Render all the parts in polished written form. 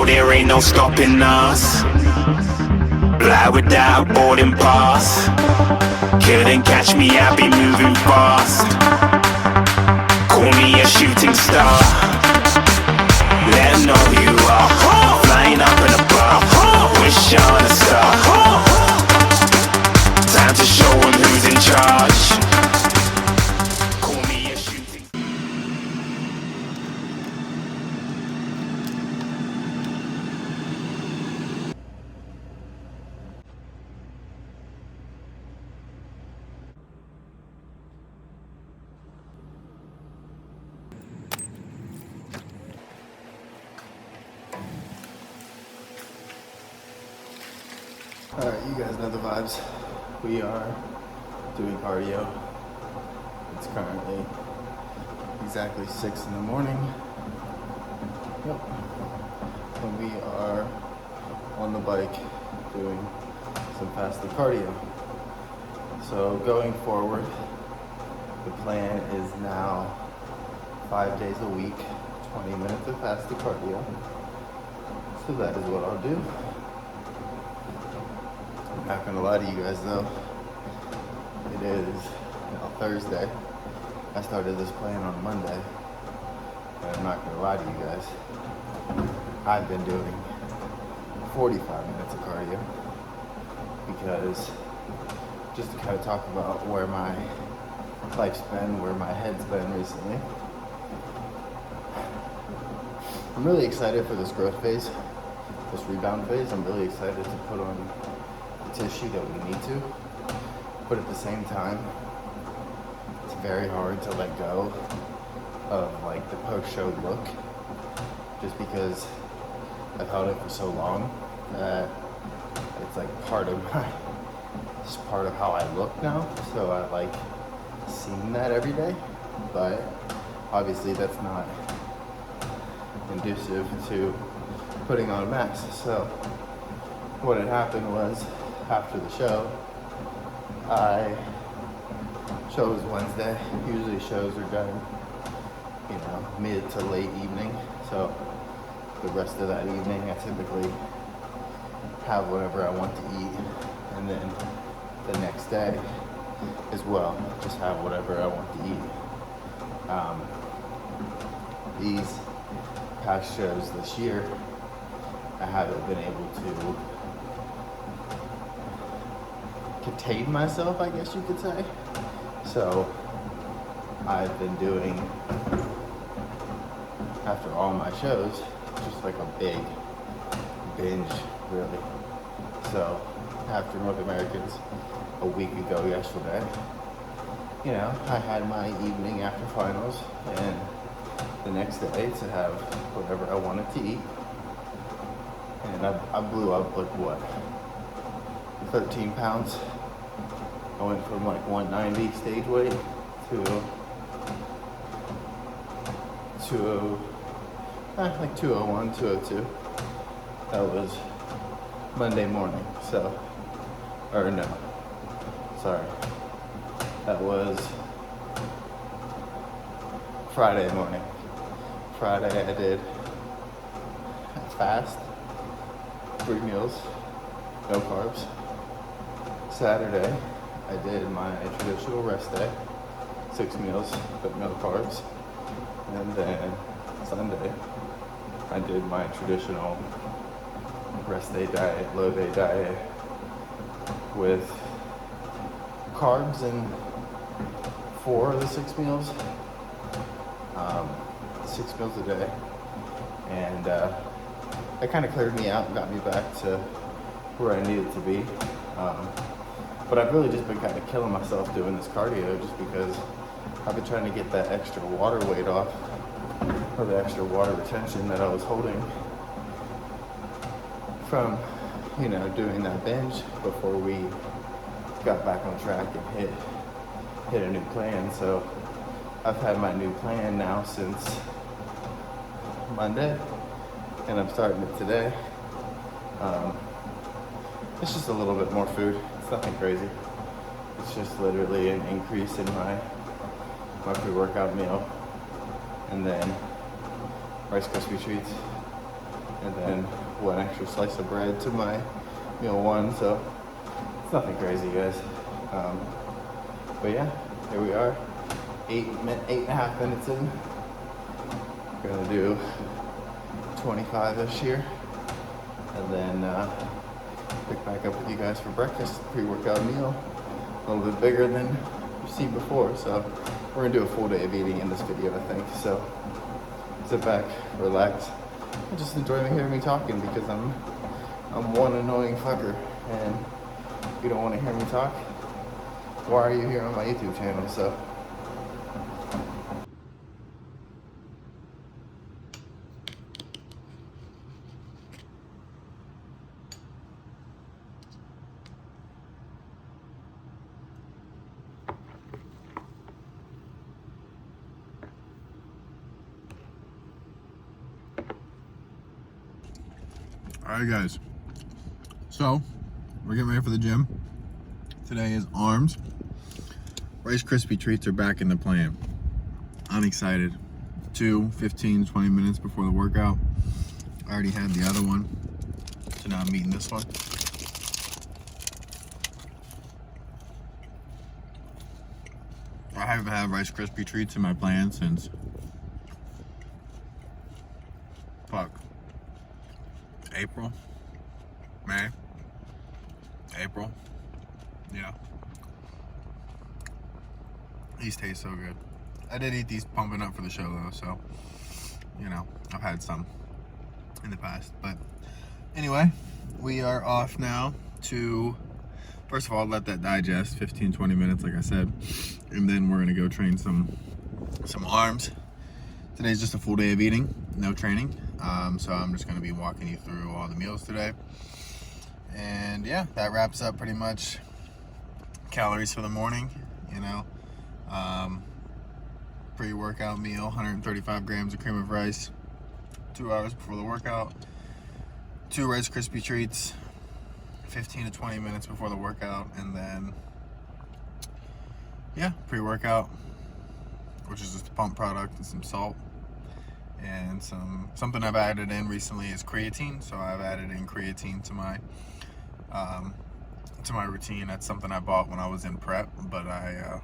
know there ain't no stopping us. Fly without boarding pass. Couldn't catch me, I be moving fast. Call me a shooting star. Let 'em know who you are. Flying up in a bar. Wish on a star. Time to show 'em who's in charge. Call me a shooting. Alright, you guys know the vibes. We are doing cardio. It's currently exactly 6 in the morning. Yep. And we are on the bike doing some fasted cardio. So going forward, the plan is now 5 days a week, 20 minutes of fasted cardio. So that is what I'll do. I'm not gonna lie to you guys though. It is Thursday. I started this plan on Monday. And I'm not gonna lie to you guys. I've been doing 45 minutes of cardio because just to kind of talk about where my life's been, where my head's been recently. I'm really excited for this growth phase, this rebound phase. I'm really excited to put on tissue that we need to, but at the same time it's very hard to let go of like the post-show look, just because I've held it for so long that it's like it's part of how I look now. So I like seeing that every day, but obviously that's not conducive to putting on a mask. So what had happened was, after the show, show was Wednesday. Usually shows are done, mid to late evening. So the rest of that evening, I typically have whatever I want to eat, and then the next day as well, just have whatever I want to eat. These past shows this year, I haven't been able to contain myself, I guess you could say. So I've been doing, after all my shows, just like a big binge, really. So after North Americans a week ago yesterday, I had my evening after finals, and the next day to have whatever I wanted to eat. And I blew up like 13 pounds. I went from like 190 stage weight to like 201, 202. That was Monday morning. That was Friday morning. Friday I did a fast, 3 meals, no carbs. Saturday I did my traditional rest day, 6 meals but no carbs. And then Sunday I did my traditional rest day diet, low day diet with carbs in 4 of the 6 meals. 6 meals a day, and that kind of cleared me out and got me back to where I needed to be. But I've really just been kind of killing myself doing this cardio, just because I've been trying to get that extra water weight off, or the extra water retention that I was holding from, doing that binge before we got back on track and hit a new plan. So I've had my new plan now since Monday, and I'm starting it today. It's just a little bit more food. It's nothing crazy. It's just literally an increase in my pre-workout meal, and then Rice Krispie treats, and then 1 extra slice of bread to my meal 1. So it's nothing crazy, guys. But yeah, here we are, 8.5 minutes in. We're gonna do 25-ish here, and then pick back up with you guys for breakfast. Pre-workout meal, a little bit bigger than you've seen before. So we're gonna do a full day of eating in this video, I think. So sit back, relax, and just enjoy hearing me talking, because I'm one annoying fucker, and if you don't want to hear me talk, why are you here on my YouTube channel? So alright guys, so we're getting ready for the gym. Today is arms. Rice Krispie treats are back in the plan. I'm excited. 15-20 minutes before the workout. I already had the other one, so now I'm eating this one. I haven't had Rice Krispie treats in my plan since April, May, April, yeah. These taste so good. I did eat these pumping up for the show though, so, you know, I've had some in the past. But anyway, we are off now to, first of all, let that digest, 15-20 minutes like I said, and then we're gonna go train some arms. Today's just a full day of eating, no training. So I'm just gonna be walking you through all the meals today. And yeah, that wraps up pretty much calories for the morning, you know. Pre-workout meal, 135 grams of cream of rice, 2 hours before the workout. 2 Rice Krispie treats, 15 to 20 minutes before the workout. And then, yeah, pre-workout, which is just a pump product and some salt. And something I've added in recently is creatine. So I've added in creatine to my routine. That's something I bought when I was in prep, but I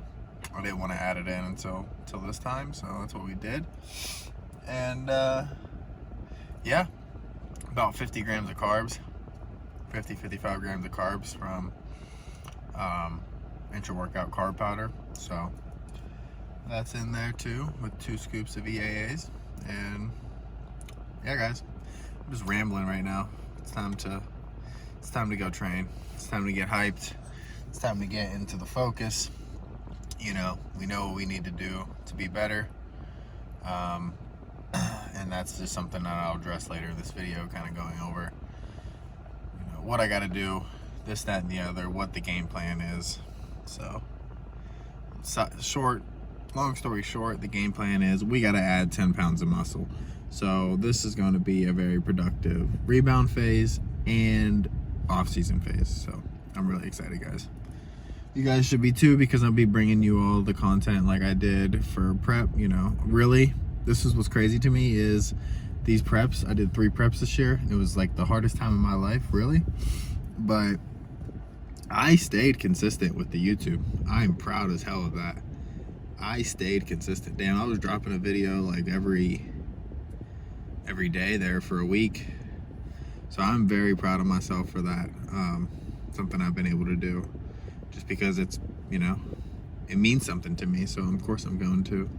didn't want to add it in until this time, so that's what we did. And yeah, about 50 grams of carbs, 55 grams of carbs from intra-workout carb powder. So that's in there too, with 2 scoops of EAAs. And yeah, guys, I'm just rambling right now. It's time to go train. It's time to get hyped. It's time to get into the focus. You know, we know what we need to do to be better. And that's just something that I'll address later in this video, kind of going over, you know, what I got to do, this, that, and the other, what the game plan is. So long story short, the game plan is we got to add 10 pounds of muscle. So this is going to be a very productive rebound phase and off-season phase. So I'm really excited, guys. You guys should be too, because I'll be bringing you all the content like I did for prep. You know, really, this is what's crazy to me is these preps. I did 3 preps this year. It was like the hardest time of my life, really. But I stayed consistent with the YouTube. I'm proud as hell of that. I stayed consistent. Damn, I was dropping a video like every day there for a week. So I'm very proud of myself for that. Something I've been able to do just because it's, you know, it means something to me. So of course I'm going to.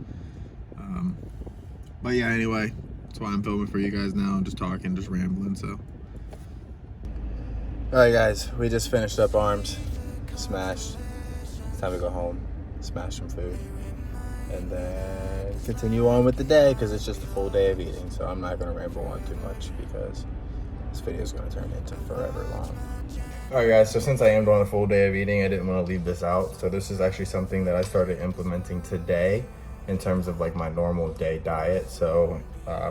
But yeah, anyway, that's why I'm filming for you guys now. I'm just talking, just rambling, so. All right, guys, we just finished up arms, smashed. It's time to go home, smash some food, and then continue on with the day, because it's just a full day of eating. So I'm not gonna ramble on too much, because this video is gonna turn into forever long. All right, guys, so since I am doing a full day of eating, I didn't want to leave this out. So this is actually something that I started implementing today in terms of like my normal day diet. So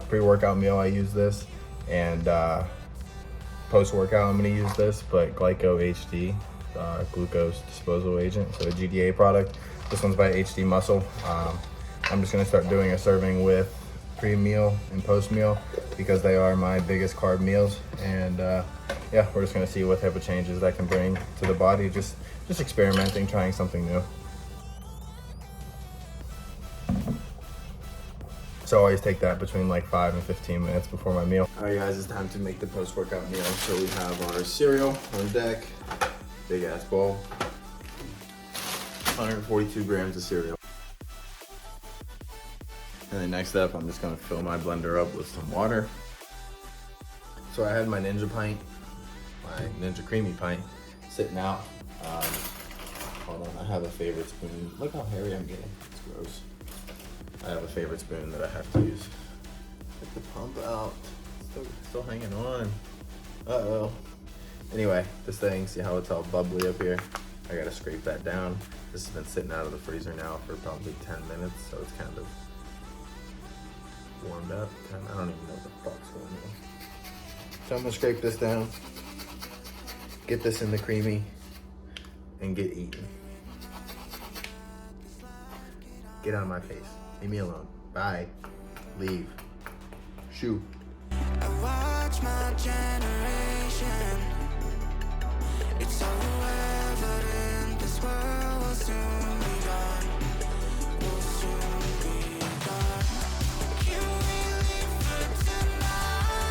pre-workout meal, I use this, and post-workout, I'm gonna use this, but Glyco HD, glucose disposal agent, so a GDA product. This one's by HD Muscle. I'm just gonna start doing a serving with pre-meal and post-meal, because they are my biggest carb meals. And yeah, we're just gonna see what type of changes that can bring to the body. Just experimenting, trying something new. So I always take that between like 5 and 15 minutes before my meal. All right guys, it's time to make the post-workout meal. So we have our cereal on deck, big ass bowl, 142 grams of cereal. And then next up, I'm just gonna fill my blender up with some water. So I had my Ninja pint, my Ninja Creamy pint, sitting out. Hold on, I have a favorite spoon. Look how hairy I'm getting, it's gross. I have a favorite spoon that I have to use. Get the pump out. Still hanging on. Uh-oh. Anyway, this thing, see how it's all bubbly up here? I gotta scrape that down. This has been sitting out of the freezer now for probably 10 minutes, so it's kind of warmed up. I don't even know what the fuck's going on. So I'm gonna scrape this down, get this in the creamy, and get eaten. Get out of my face. Leave me alone. Bye. Leave. Shoo. I watch my generation. It's so evident this world will soon be gone. Will soon be gone. Can we leave for tonight?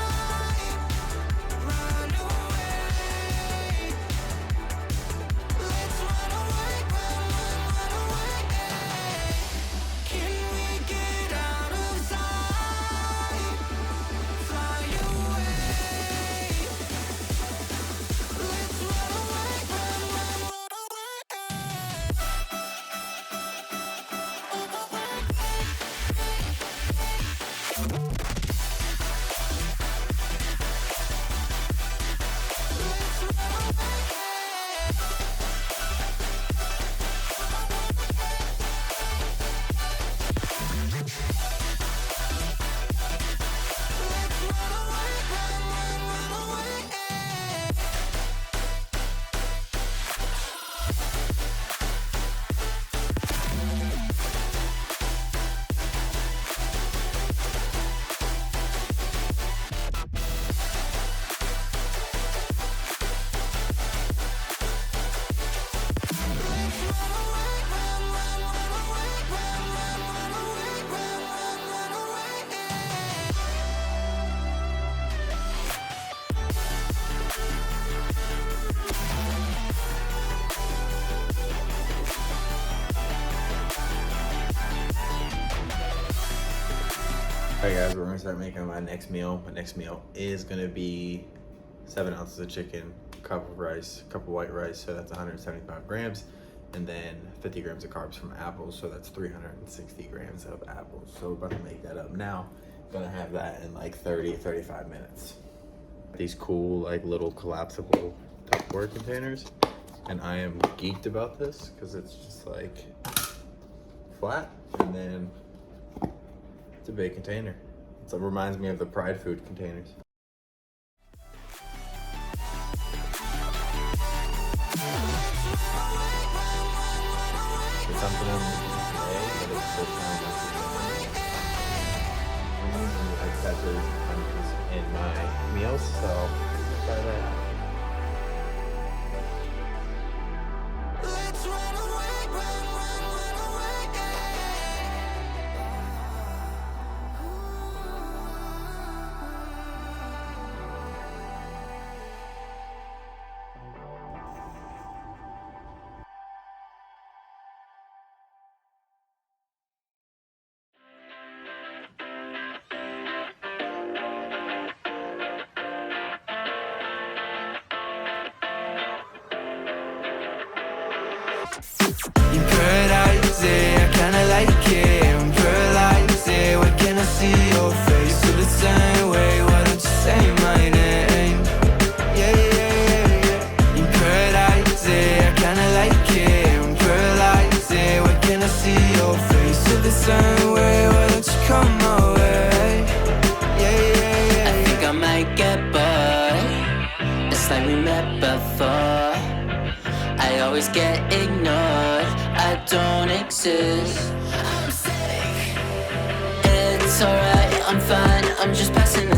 Run away. Let's run away, run away. Can we get out of sight? Fly away. Let's run away, run away. Alright guys, we're gonna start making my next meal. My next meal is gonna be 7 ounces of chicken, a cup of rice, a cup of white rice, so that's 175 grams, and then 50 grams of carbs from apples, so that's 360 grams of apples. So we're about to make that up now. Gonna have that in like 35 minutes. These cool, like little collapsible Tupperware containers, and I am geeked about this because it's just like flat, and then it's a big container. It reminds me of the Pride food containers. It's something I'm making today, but it's still kind of like peppers and onions in my meals, so try that out. Let's run away, run away. You paradise, I kinda like it. I'm paralyzed, why can't I see your face? Feel the same way, why don't you say my name? Yeah. You paradise, I kinda like it. I'm paralyzed, why can't I see your face? Feel the same way, why don't you come my way? Yeah. I think I might get bored. It's like we met before. I always get ignored, I don't exist. I'm sick. It's alright, I'm fine, I'm just passing